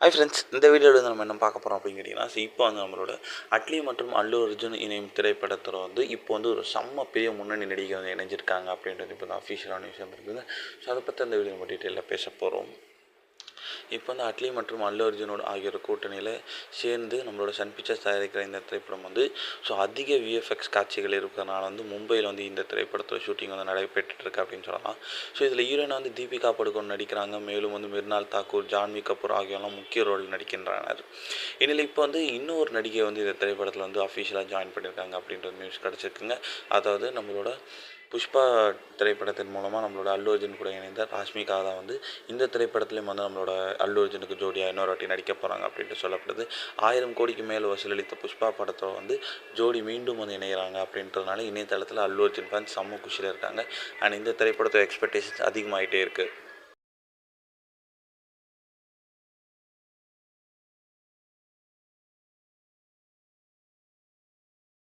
Hi friends, இந்த வீடியோவில் வந்து நம்ம என்ன பார்க்க போகிறோம் அப்படின்னு கேட்டிங்கன்னா, இப்போ வந்து நம்மளோட அட்லி மற்றும் அல்லு அர்ஜுன் இணையும் திரைப்படத்தில் வந்து இப்போ வந்து ஒரு செம்ம பெரிய முன்னணி நடிகை வந்து இணைஞ்சிருக்காங்க அப்படின்றது இப்போ தான் அஃபிஷியலான விஷயம் இருக்குது. ஸோ அதை பற்றி அந்த வீடியோ நம்ம டீட்டெயிலாக பேச போகிறோம். இப்போ வந்து அட்லி மற்றும் அல்லு அர்ஜுனோட ஆகியோர் கூட்டணியில் சேர்ந்து நம்மளோட சன் பிக்சர்ஸ் தயாரிக்கிற இந்த திரைப்படம் வந்து அதிக விஎஃப்எக்ஸ் காட்சிகள் இருக்கிறதுனால வந்து மும்பையில் வந்து இந்த திரைப்படத்தோட ஷூட்டிங் வந்து நடைபெற்றுருக்கு அப்படின்னு சொல்லலாம். ஸோ இதில் ஹீரோயினை வந்து தீபிகா படுகோன் நடிக்கிறாங்க. மேலும் வந்து மிர்னால் தாக்கூர், ஜான்வி கபூர் ஆகியோரெல்லாம் முக்கிய ரோல் நடிக்கின்றனர். இதில் இப்போ வந்து இன்னொரு நடிகை வந்து இந்த திரைப்படத்தில் வந்து அஃபிஷியலாக ஜாயின் பண்ணியிருக்காங்க அப்படின்ற நியூஸ் கிடச்சிருக்குங்க. அதாவது நம்மளோட புஷ்பா திரைப்படத்தின் மூலமாக நம்மளோட அல்லு அர்ஜுன் கூட இணைந்த ராஷ்மிகா தான் வந்து இந்த திரைப்படத்துலேயும் வந்து நம்மளோட அல்லு அர்ஜுனுக்கு ஜோடியாக இன்னொரு வாட்டி நடிக்க போகிறாங்க அப்படின்ட்டு சொல்லப்படுது. 1000 கோடிக்கு மேல் வசூலளித்த புஷ்பா படத்தை வந்து ஜோடி மீண்டும் வந்து இணைகிறாங்க அப்படின்றதுனால இணையதளத்தில் அல்லு அர்ஜுன் ஃபேன்ஸ் செம்ம குஷியில் இருக்காங்க. அண்ட் இந்த திரைப்படத்தோட எக்ஸ்பெக்டேஷன்ஸ் அதிகமாகிட்டே இருக்குது.